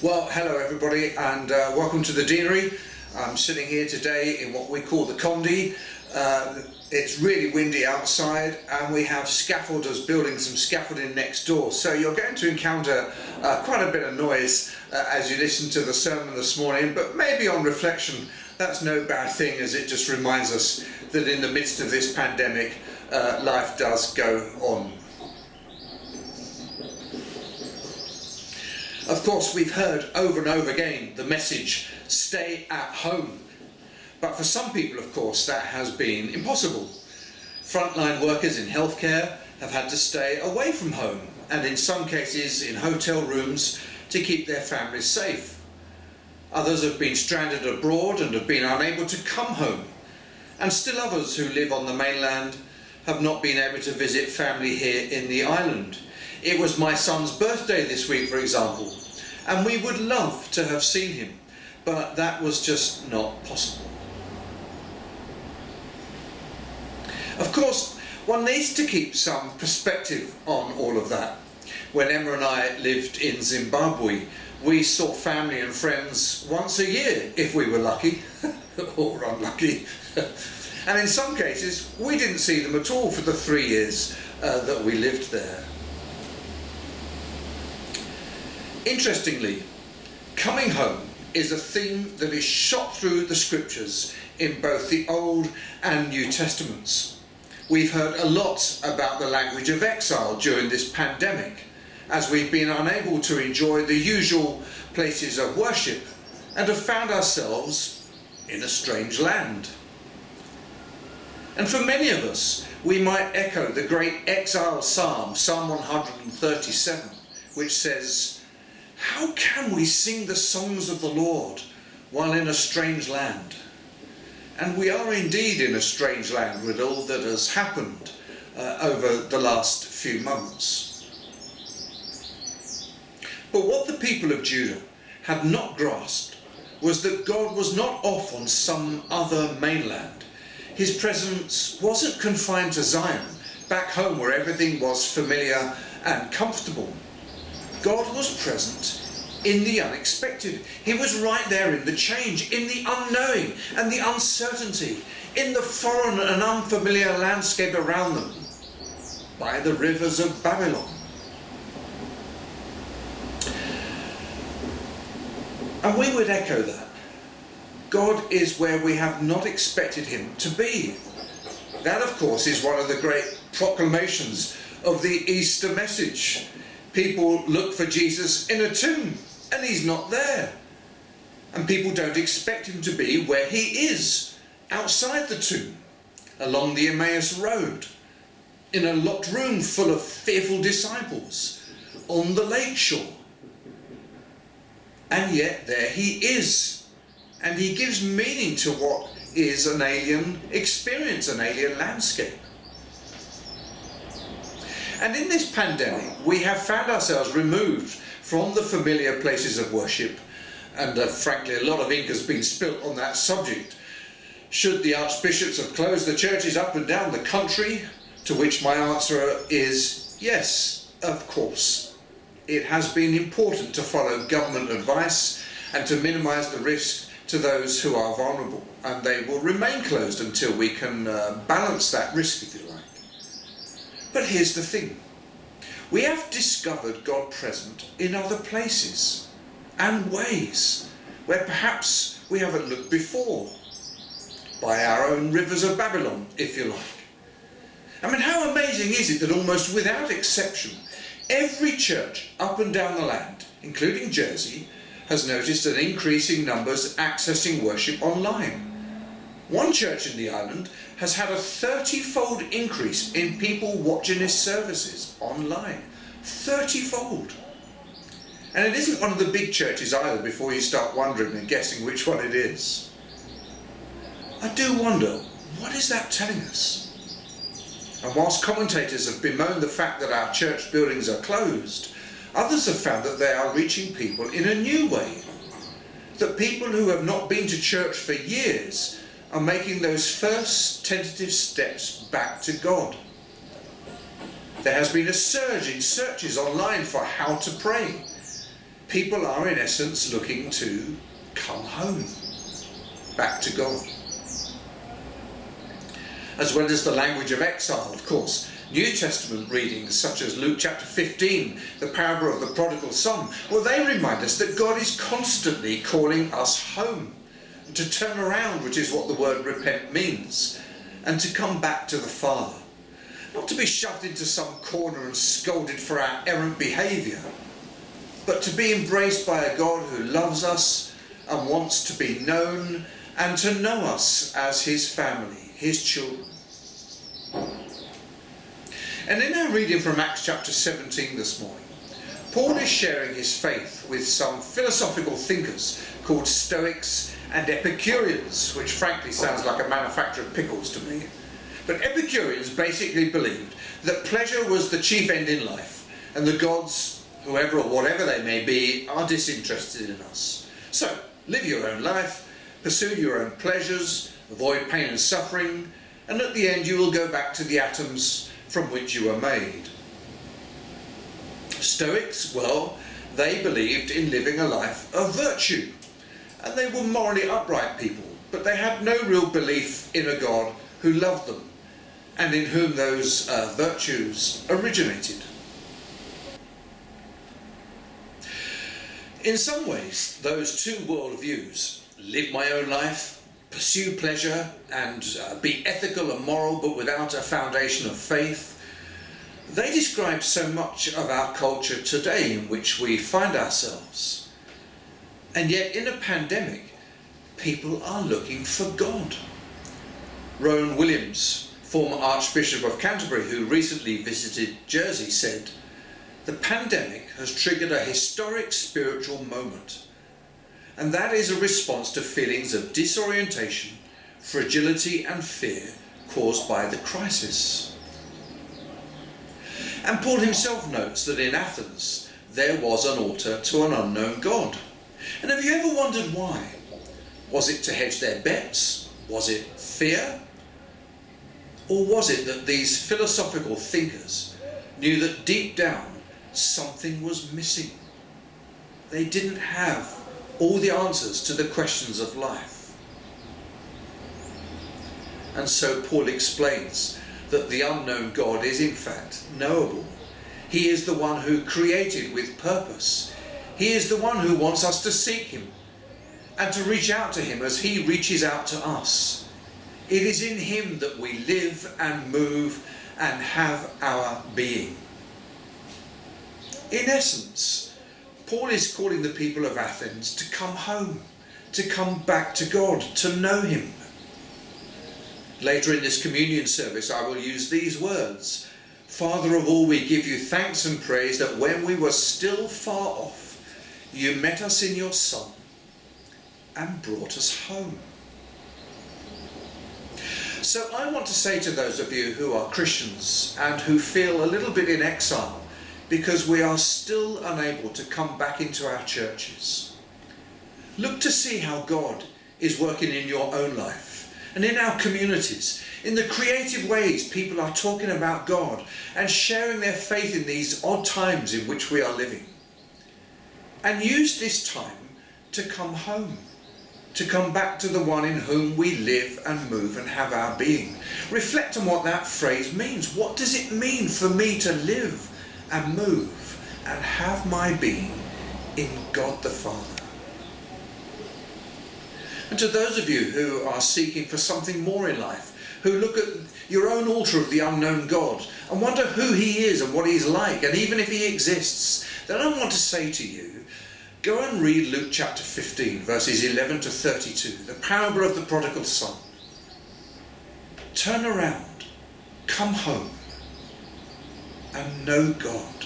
Well, hello everybody, and welcome to the Deanery. I'm sitting here today in what we call the Condi. It's really windy outside, and we have scaffolders building some scaffolding next door. So you're going to encounter quite a bit of noise as you listen to the sermon this morning, but maybe on reflection, that's no bad thing, as it just reminds us that in the midst of this pandemic, life does go on. Of course, we've heard over and over again the message, stay at home. But for some people, of course, that has been impossible. Frontline workers in healthcare have had to stay away from home, and in some cases in hotel rooms to keep their families safe. Others have been stranded abroad and have been unable to come home. And still others who live on the mainland have not been able to visit family here in the island. It was my son's birthday this week, for example, and we would love to have seen him, but that was just not possible. Of course, one needs to keep some perspective on all of that. When Emma and I lived in Zimbabwe, we saw family and friends once a year, if we were lucky, or unlucky. And in some cases, we didn't see them at all for the 3 years that we lived there. Interestingly, coming home is a theme that is shot through the scriptures in both the Old and New Testaments. We've heard a lot about the language of exile during this pandemic, as we've been unable to enjoy the usual places of worship and have found ourselves in a strange land. And for many of us, we might echo the great exile psalm, Psalm 137, which says, "How can we sing the songs of the Lord while in a strange land?" And we are indeed in a strange land with all that has happened over the last few months. But what the people of Judah had not grasped was that God was not off on some other mainland. His presence wasn't confined to Zion, back home where everything was familiar and comfortable. God was present in the unexpected. He was right there in the change, in the unknowing and the uncertainty, in the foreign and unfamiliar landscape around them, by the rivers of Babylon. And we would echo that. God is where we have not expected him to be. That, of course, is one of the great proclamations of the Easter message. People look for Jesus in a tomb, and he's not there. And people don't expect him to be where he is, outside the tomb, along the Emmaus Road, in a locked room full of fearful disciples, on the lake shore. And yet there he is, and he gives meaning to what is an alien experience, an alien landscape. And in this pandemic, we have found ourselves removed from the familiar places of worship, and frankly, a lot of ink has been spilt on that subject. Should the archbishops have closed the churches up and down the country? To which my answer is yes, of course. It has been important to follow government advice and to minimise the risk to those who are vulnerable, and they will remain closed until we can balance that risk, if you like. But here's the thing. We have discovered God present in other places and ways where perhaps we haven't looked before. By our own rivers of Babylon, if you like. I mean, how amazing is it that almost without exception, every church up and down the land, including Jersey, has noticed an increasing numbers accessing worship online. One church in the island has had a 30-fold increase in people watching his services online. 30-fold. And it isn't one of the big churches either, before you start wondering and guessing which one it is. I do wonder, what is that telling us? And whilst commentators have bemoaned the fact that our church buildings are closed, others have found that they are reaching people in a new way. That people who have not been to church for years are making those first tentative steps back to God. There has been a surge in searches online for how to pray. people are in essence looking to come home, back to God. As well as the language of exile, of course, New Testament readings such as Luke chapter 15, the parable of the prodigal son, well, they remind us that God is constantly calling us home, to turn around, which is what the word repent means, and to come back to the Father. Not to be shoved into some corner and scolded for our errant behaviour, but to be embraced by a God who loves us and wants to be known and to know us as his family, his children. And in our reading from Acts chapter 17 this morning, Paul is sharing his faith with some philosophical thinkers called Stoics and Epicureans, which frankly sounds like a manufacturer of pickles to me. But Epicureans basically believed that pleasure was the chief end in life, and the gods, whoever or whatever they may be, are disinterested in us. So, live your own life, pursue your own pleasures, avoid pain and suffering, and at the end you will go back to the atoms from which you were made. Stoics, well, they believed in living a life of virtue, and they were morally upright people, but they had no real belief in a God who loved them and in whom those virtues originated. In some ways, those two worldviews, live my own life, pursue pleasure, and be ethical and moral but without a foundation of faith, they describe so much of our culture today in which we find ourselves. And yet in a pandemic, people are looking for God. Rowan Williams, former Archbishop of Canterbury, who recently visited Jersey, said, "The pandemic has triggered a historic spiritual moment, and that is a response to feelings of disorientation, fragility and fear caused by the crisis." And Paul himself notes that in Athens there was an altar to an unknown God. And have you ever wondered why? Was it to hedge their bets? Was it fear? Or was it that these philosophical thinkers knew that deep down something was missing? They didn't have all the answers to the questions of life. And so Paul explains that the unknown God is in fact knowable. He is the one who created with purpose. He is the one who wants us to seek him and to reach out to him as he reaches out to us. It is in him that we live and move and have our being. In essence, Paul is calling the people of Athens to come home, to come back to God, to know him. Later in this communion service I will use these words: "Father of all, we give you thanks and praise that when we were still far off, you met us in your Son and brought us home." So I want to say to those of you who are Christians and who feel a little bit in exile because we are still unable to come back into our churches, look to see how God is working in your own life and in our communities, in the creative ways people are talking about God and sharing their faith in these odd times in which we are living. And use this time to come home, to come back to the one in whom we live and move and have our being. Reflect on what that phrase means. What does it mean for me to live and move and have my being in God the Father? And to those of you who are seeking for something more in life, who look at your own altar of the unknown God and wonder who he is and what he's like, and even if he exists, then I want to say to you, go and read Luke chapter 15, verses 11 to 32, the parable of the prodigal son. Turn around, come home, and know God.